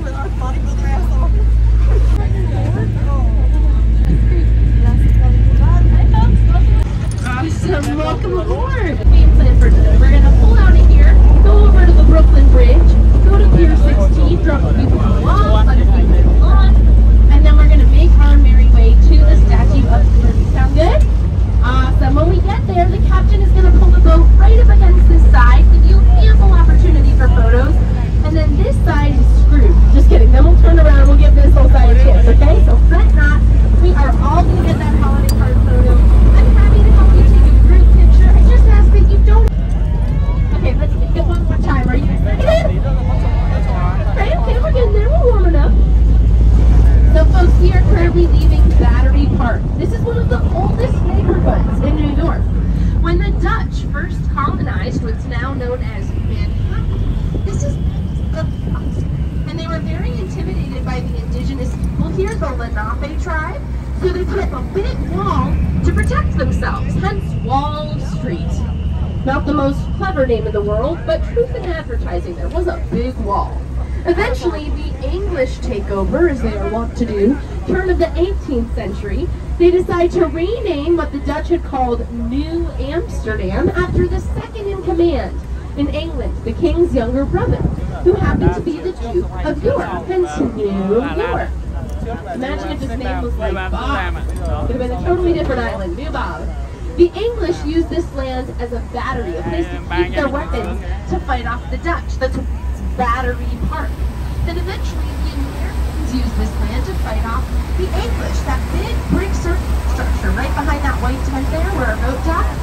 with our bodybuilder ass on. Awesome, welcome aboard. Game plan for today. We're gonna pull out of here, go over to the Brooklyn Bridge, go to Pier 16, drop people off, let people on, and then we're gonna make our merry way to the Statue of Liberty. Sound good? Awesome. When we get there, the captain is gonna pull the boat right up against this side, give you ample opportunity for photos, and then this side is screwed. Just kidding. Then we'll turn around and we'll give this whole side a chance, okay? So fret not. We are all gonna get that holiday card photo. I'm happy to help you take a group picture. I just ask that you don't. Okay, let's take it one more time. Are you excited? Okay, we're getting there. We're warming up. So folks, we are currently leaving Battery Park. This is one of the oldest neighborhoods in New York. When the Dutch first colonized what's now known as Manhattan, this is the house. And they were very intimidated by the indigenous people here, the Lenape tribe. So they put up a big wall to protect themselves, hence Wall Street. Not the most clever name in the world, but truth in advertising, there was a big wall. Eventually, the English take over, as they are wont to do, turn of the 18th century. They decide to rename what the Dutch had called New Amsterdam after the second in command in England, the king's younger brother, who happened to be the Duke of York, hence New York. Imagine if his name was like Bob. It would have been a totally different island, New Bob. The English used this land as a battery, a place to keep their weapons to fight off the Dutch. That's Battery Park. Then eventually the Americans used this land to fight off the English. That big brick structure right behind that white tent there where our boat docked.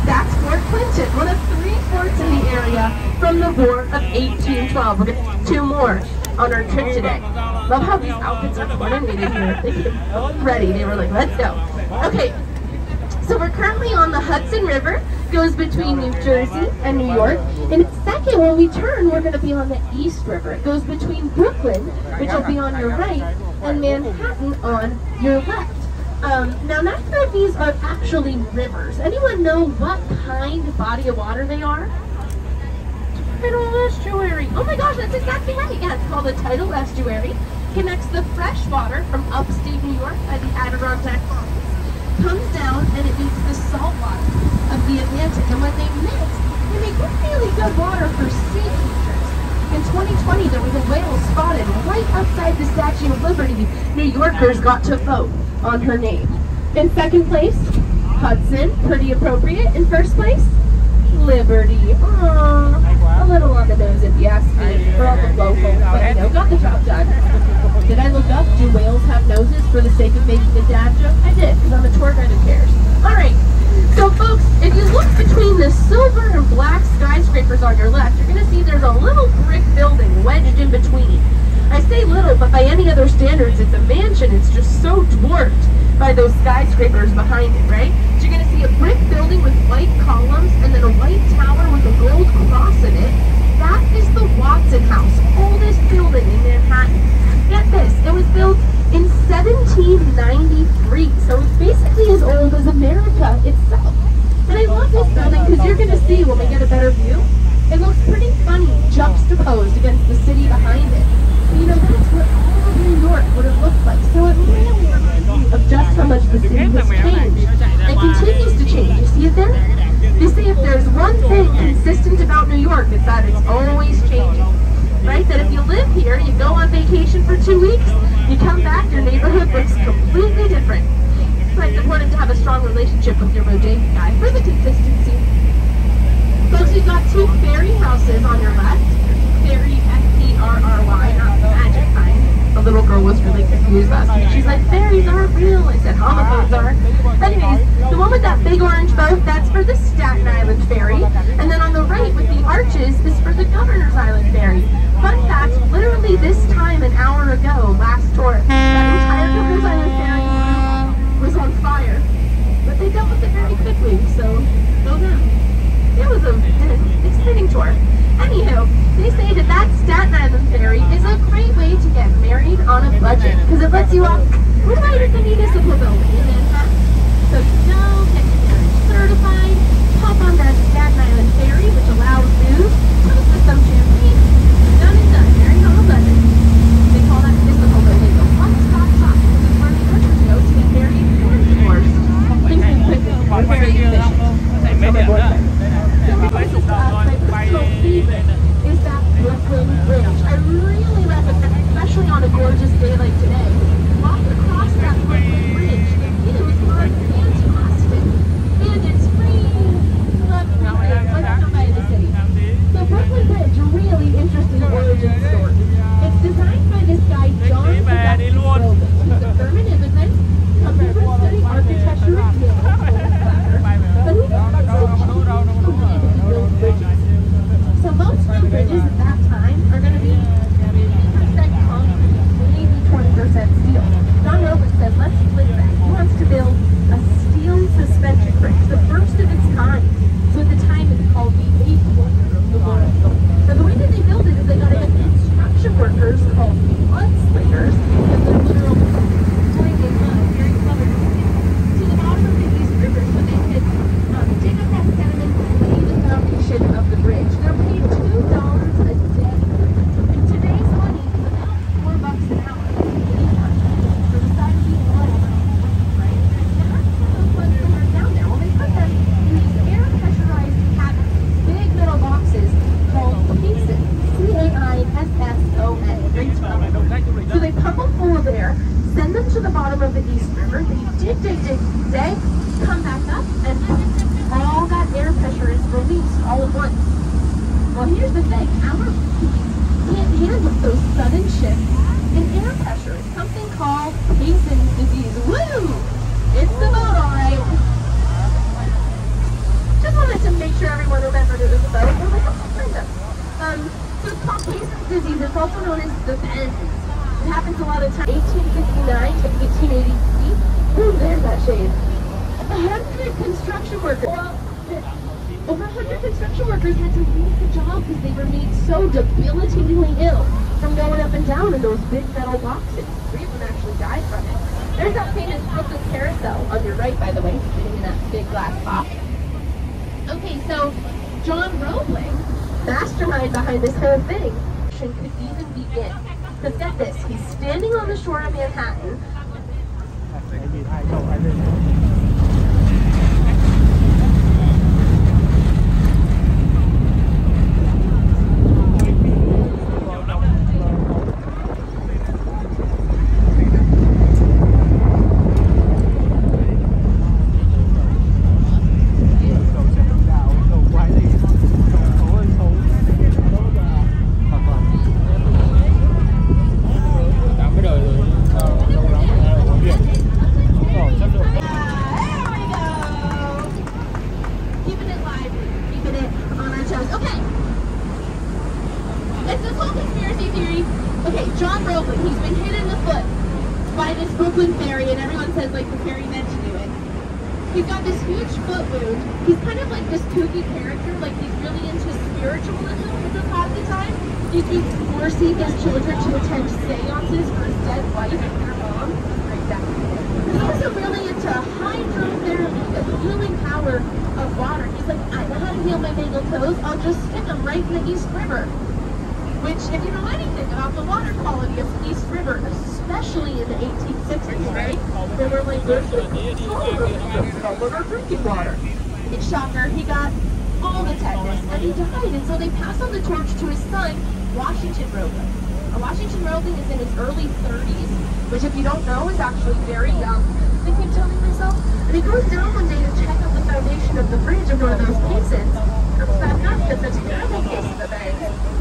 That's Fort Clinton, one of 3 forts in the area from the War of 1812. We're going to do 2 more on our trip today. Love how these outfits are coordinated here. They came ready. They were like, let's go. Okay, so we're currently on the Hudson River. Goes between New Jersey and New York. In a second, when we turn, we're going to be on the East River. It goes between Brooklyn, which will be on your right, and Manhattan on your left. Now, neither of these are actually rivers. Anyone know what kind of body of water they are? Tidal estuary. Oh my gosh, that's exactly right. Yeah, it's called a tidal estuary. Connects the fresh water from upstate New York by the Adirondack Mountains, comes down, and it meets the salt water of the Atlantic. And when they mix, they make really good water for sea creatures. In 2020, there was a whale spotted right outside the Statue of Liberty. New Yorkers got to vote on her name. In second place, Hudson, pretty appropriate. In first place, Liberty. Aww, a little on the nose if you ask me. For all the locals, but you know, got the job done. Did I look up, do whales have noses for the sake of making a dad joke? I did, because I'm a tour guide who cares. Alright, so folks, if you look between the silver and black skyscrapers on your left, you're going to see there's a little brick building wedged in between. I say little, but by any other standards, it's a mansion. It's just so dwarfed by those skyscrapers behind it, right? So you're going to see a brick building with white columns and then a white tower with a gold cross in it. That is the Watson House, oldest building in Manhattan. Get this, it was built in 1793, so it's basically as old as America itself. And I love this building because you're going to see when we get a better view, it looks pretty funny juxtaposed against the city behind it. But you know, that's what all of New York would have looked like. So it really reminds me of just how much the city has changed and continues to change. You see it there? You see, if there's one thing consistent about New York, it's that it's always changing. Right? That if you live here, you go on vacation for 2 weeks, you come back, your neighborhood looks completely different. So it's important to have a strong relationship with your bodega guy for the consistency. Folks, we've got 2 ferry houses on your left. Ferry, F-E-R-R-Y, not the magic kind. The little girl was really confused last week. She's like, ferries aren't real. I said, homophones are. Anyways, the one with that big orange boat, that's for the Staten Island Ferry. And then on the right with the arches is for the Governor's Island Ferry. Fun fact, literally this time an hour ago, last tour, that entire Governor's Island Ferry was on fire. But they dealt with it very quickly, so go them. It was an exciting tour. Anywho, they say that Staten Island Ferry is a great way to get married on a budget, because it lets you off right at the municipal building in Manhattan. So go get your marriage certified, hop on that Staten Island Ferry, which allows booze, toast with some champagne, done of the East River. They dig, come back up, and all that air pressure is released all at once. Well, here's the thing. Our bees can't handle those sudden shifts in air pressure. It's something called Payson's disease. Woo! It's the boat, all right. Just wanted to make sure everyone remembered it was a boat. We're like, oh, kind of. So it's called Payson's disease. It's also known as the bends. It happens a lot of times. 1859 to 1883. Ooh, there's that shade. 100 construction workers. Over 100 construction workers had to leave the job because they were made so debilitatingly ill from going up and down in those big metal boxes. 3 of them actually died from it. There's that famous Brooklyn carousel on your right, by the way, sitting in that big glass box. Okay, so John Roebling, mastermind behind this whole thing, could even begin. Because get this, he's standing on the shore of Manhattan. John Roebling, he's been hit in the foot by this Brooklyn ferry, and everyone says, like, the ferry meant to do it. He's got this huge foot wound. He's kind of like this kooky character, like he's really into spiritualism at the time. He's been forcing his children to attend seances for his dead wife and their mom. He's also really into hydrotherapy, the healing power of water. He's like, I know how to heal my mangled toes, I'll just stick them right in the East River. Which, if you know anything about the water quality of the East River, especially in the 1860s, right? They were like, there's drinking water. Big shocker, he got all the tetanus, and he died, and so they passed on the torch to his son, Washington Roebling. Washington Roebling is in his early 30s, which if you don't know is actually very young, I keep telling myself. And he goes down one day to check out the foundation of the bridge of one of those caissons, comes back up, and the terrible case of the bed.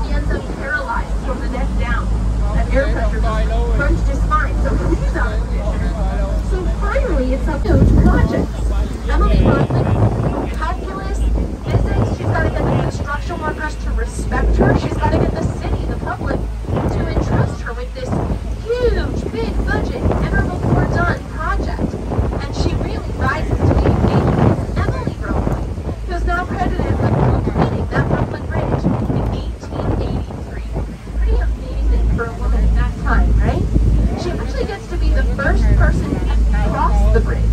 He ends up paralyzed from the neck down. That air pressure just crunched his spine, so he's out of condition. So finally, it's a huge project. Emily Roebling, calculus, physics, she's got to get the construction workers to respect her. She's got to get the city, the public, to entrust her with this huge, big budget, never before done project. And she really rises to the occasion. It's Emily Roebling, who's now credited with completing that Brooklyn Bridge in 1883. Pretty amazing for a woman at that time, right? She actually gets to be the first person to cross the bridge.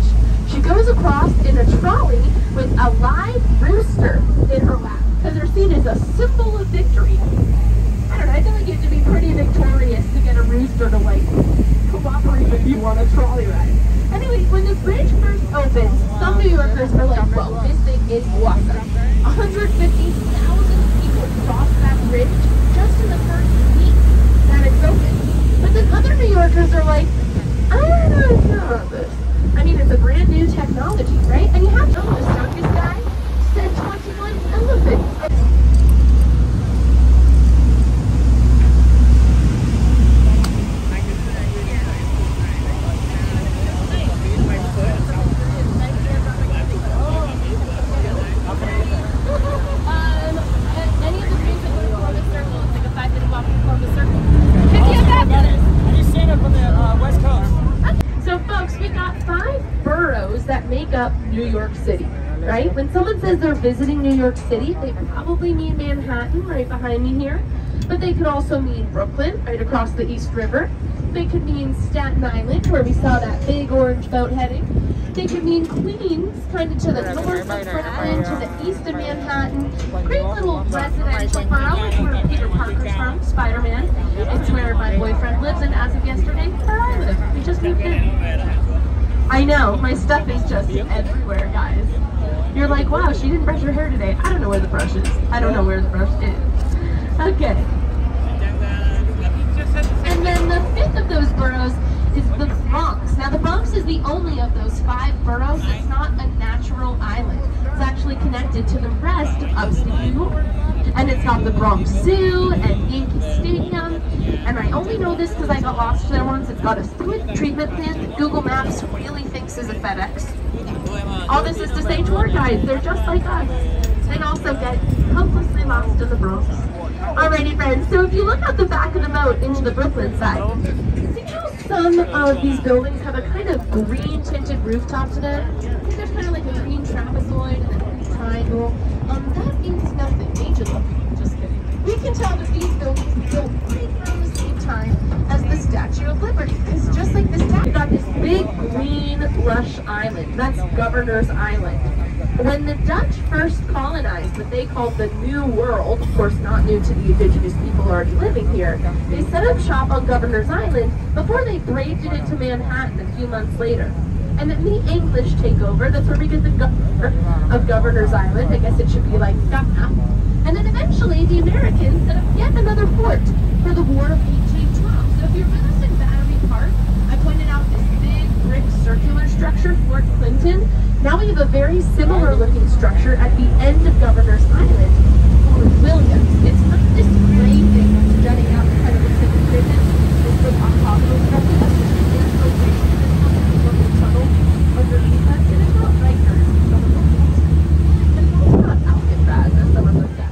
She goes across in a trolley with a live rooster in her lap, because they're seen as a symbol of victory. I don't know, I feel like you have to be pretty victorious to get a rooster to, like, cooperate with you on a trolley ride. Anyway, when the bridge first opens, some New Yorkers are like, whoa, this thing is awesome. 150,000 people cross that bridge just in the first week that it's open. But then other New Yorkers are like, I don't know about this. I mean, it's a brand new technology, right? And you have to know the circus guy said 21 elephants. New York City, right? When someone says they're visiting New York City, they probably mean Manhattan, right behind me here. But they could also mean Brooklyn, right across the East River. They could mean Staten Island, where we saw that big orange boat heading. They could mean Queens, kind of to the north of Brooklyn, to the east of Manhattan. Great little residential borough. It's where Peter Parker's from, Spider-Man. It's where my boyfriend lives, and as of yesterday, where I live. We just moved in. I know, my stuff is just everywhere, guys. You're like, wow, she didn't brush her hair today. I don't know where the brush is. I don't know where the brush is. Okay. And then the fifth of those boroughs is the Bronx. Now, Now the Bronx is the only of those 5 boroughs that's not a natural island. It's actually connected to the rest of upstate New York. And it's got the Bronx Zoo and Yankee Stadium. And I only know this because I got lost there once. It's got a sewage treatment plant that Google Maps really thinks is a FedEx. All this is to say tour guides, they're just like us. They also get hopelessly lost in the Bronx. Alrighty friends, so if you look out the back of the moat into the Brooklyn side, see how some of these buildings have a kind of green tinted rooftop to them? There's kind of like a green trapezoid and a green triangle. That means nothing, majorly. Just kidding. We can tell that these buildings were built right around the same time as the Statue of Liberty, because just like the statue, we got this big green lush island. That's Governor's Island. When the Dutch first colonized what they called the New World, of course not new to the indigenous people already living here, they set up shop on Governor's Island before they braved it into Manhattan a few months later. And then the English take over, that's where we get the governor of Governor's Island. I guess it should be like Ghana. And then eventually the Americans set up yet another fort for the War of 1812. So if you're with us in Battery Park, I pointed out this big brick circular structure, Fort Clinton. Now we have a very similar looking structure at the end of Governor's Island, Fort Williams. It's not this gray thing that's jutting out kind of looks like a prison. It's the octagonal structure. That's just a natural way to tunnel underneath us, and it's not Rikers. It's also not Alcatraz, as some of us say.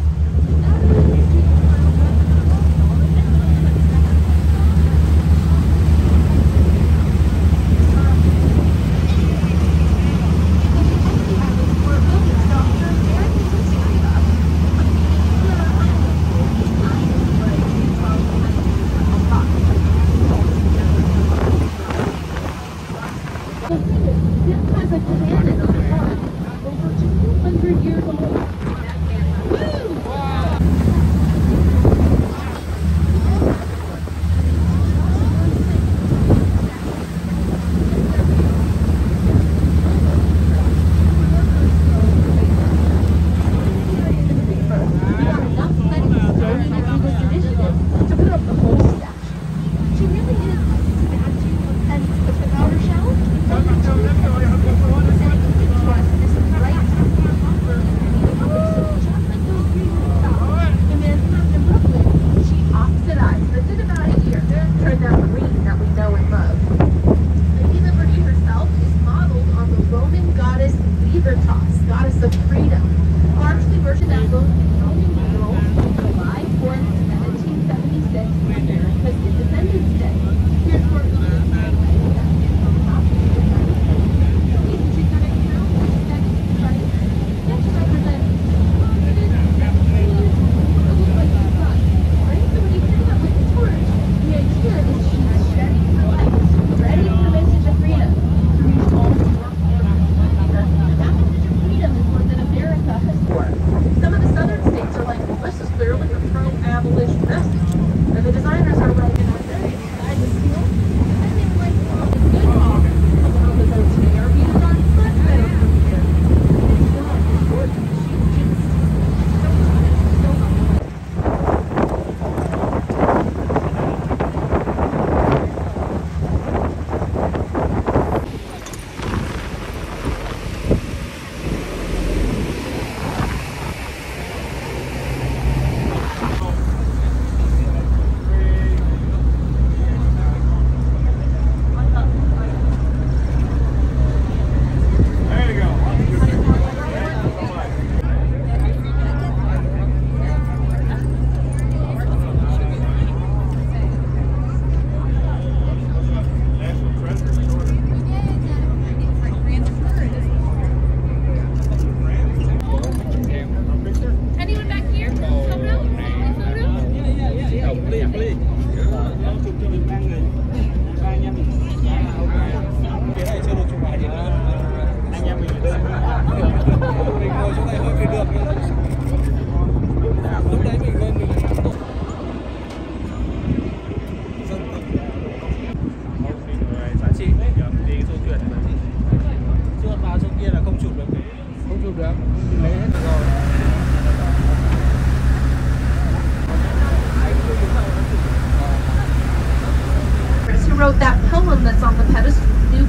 Wrote that poem that's on the pedestal, New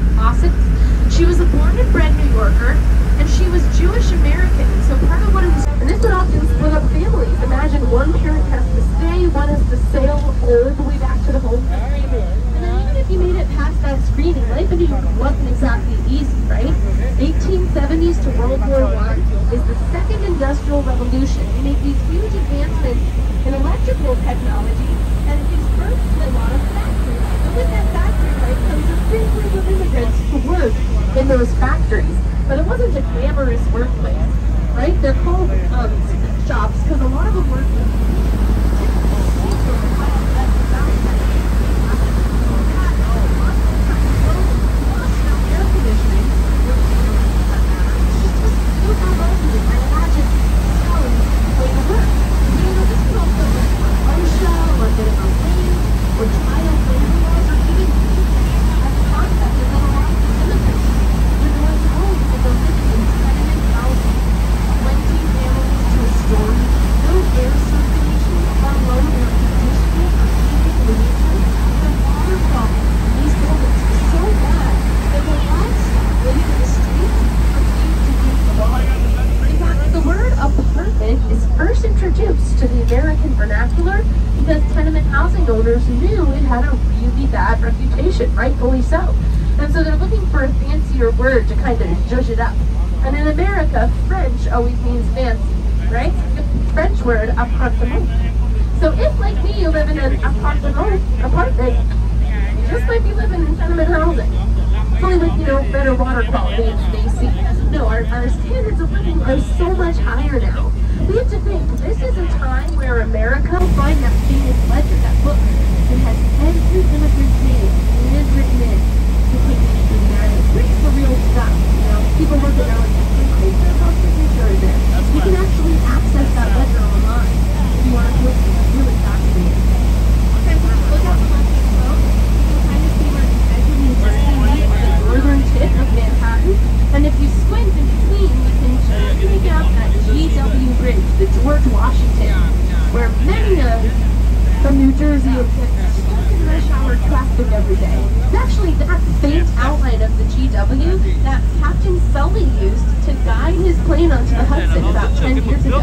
worker, and she was Jewish American. So part of what it was, and this would often split up families. Imagine one parent has to stay, one has to sail all the way back to the home country. And then even if you made it past that screening, life in New York wasn't exactly easy, right? 1870s to World War I is the second industrial revolution. We make these huge advancements in electrical technology, and it gives birth to a lot of factories. So with that factory life comes a big group of immigrants to work in those factories. But it wasn't a glamorous workplace, right? They're called shops because a lot of them work with to the American vernacular because tenement housing owners knew it had a really bad reputation, rightfully so. And so they're looking for a fancier word to kind of zhuzh it up. And in America, French always means fancy, right? The French word, appartement. So if, like me, you live in an apartment, you just might be living in tenement housing. It's only with, better water quality and AC. No, our standards of living are so much higher now. We have to think, this is a time where America will find that famous ledger, that book, that has every immigrant's name handwritten in to take it to the United States for real stuff, People look at it like, their house signature is there. You can actually access that ledger online if you want to look at it. Really fascinating. Okay, so look out the left as well. You can kind of see where the edge is the northern tip of Manhattan. And if you squint in between, you can just make out that GW Bridge, the George Washington, where many from New Jersey and stuck in rush hour traffic every day. It's actually that faint outline of the GW that Captain Sully used to guide his plane onto the Hudson about 10 years ago.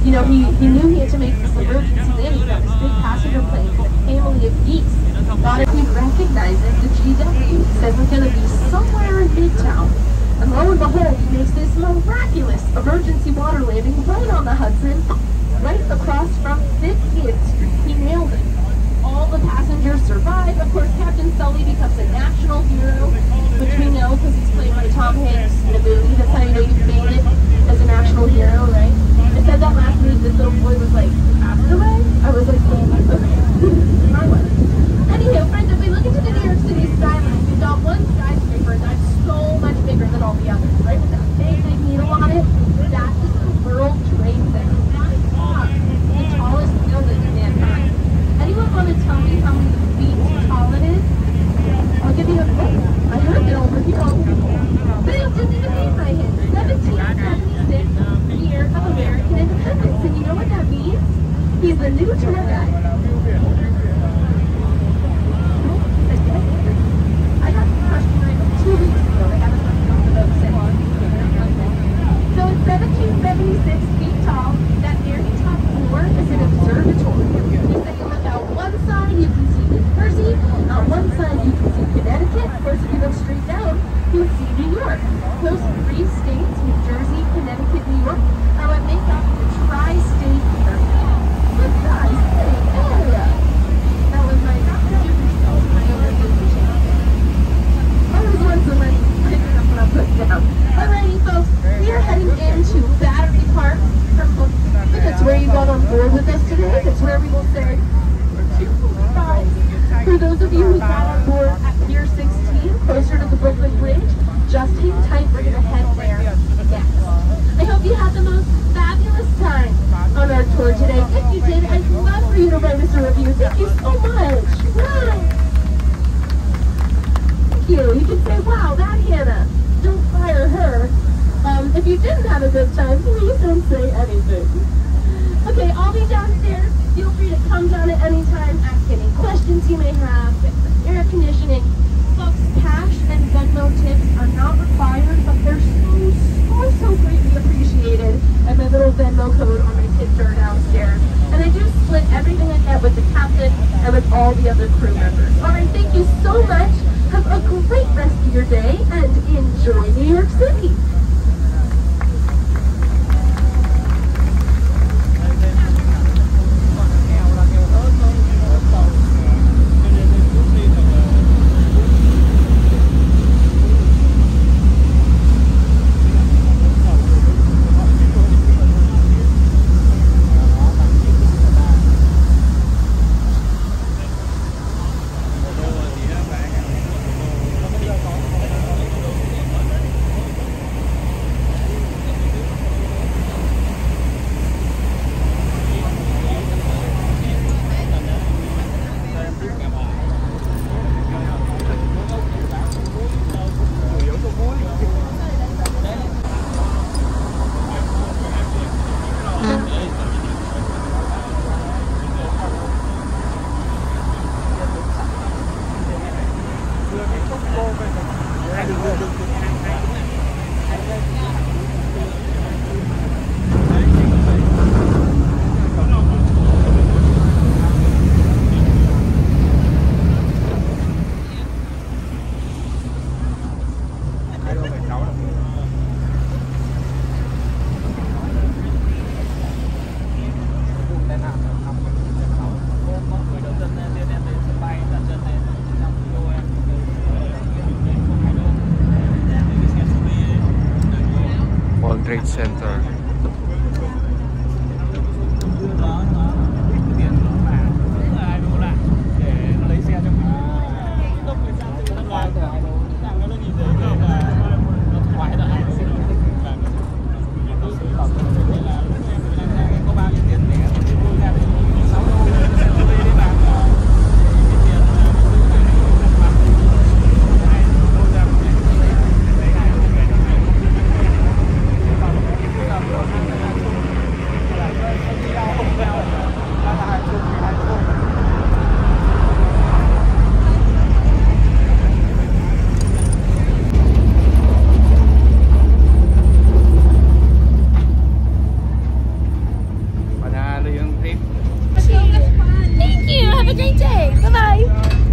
He knew he had to make this emergency landing on this big passenger plane with a family of geese. Thought if he recognizes the GW, says it's going to be somewhere in Midtown. And lo and behold, he makes this miraculous emergency water landing right on the Hudson, right across from 50th Street. He nailed it. All the passengers survive. Of course, Captain Sully becomes a national hero, which we know because he's played by Tom Hanks in a movie. That's how you know you've made it as a national hero, right? I said that last week, this little boy was like, passed away? I was like, okay. I was. Anyhow, friends, if we look into the New York City skyline, we've got one skyscraper that's so much bigger than all the others, right? With that big needle on it, that is the World Trade Center. The tallest building in Manhattan. Anyone want to tell me how many feet tall it is? I'll give you a clue. I heard it over here. Bill didn't even need my hint. 1776, year of American independence. And you know what that means? He's the new tour guide. I got the question right 2 weeks ago. They haven't talked about since. So it's 1776 feet tall. That very top floor is an observatory. He said you look out one side, you can see New Jersey. On one side, you can see Connecticut. Of course, if you look straight down, you can see New York. Those three states, New Jersey, Connecticut, New York, are what make up the tri-state area. The tri-state area. That was my I was once a lady picking up what I put down. Alrighty, folks, we are heading into Battery Park. That's where you got on board with us today. That's where we will say 2:45. For those of you who got on board at Pier 16, closer to the Brooklyn Bridge, just hang tight. We're going to head there next. I hope you had the most fabulous time on our tour today. If you did, I'd love for you to write us a review. Thank you so much. Wow. Thank you. You can say, wow, that Hannah. Don't fire her. If you didn't have a good time, please don't say anything. Okay, I'll be downstairs. Feel free to come down at any time, ask any questions you may have, get some air conditioning. Folks, cash and Venmo tips are not required, but promo code on my kids are downstairs. And I do split everything I get with the captain and with all the other crew members. All right, thank you so much. Have a great rest of your day and enjoy New York City. World Trade Center. Thank you. Have a great day. Bye-bye.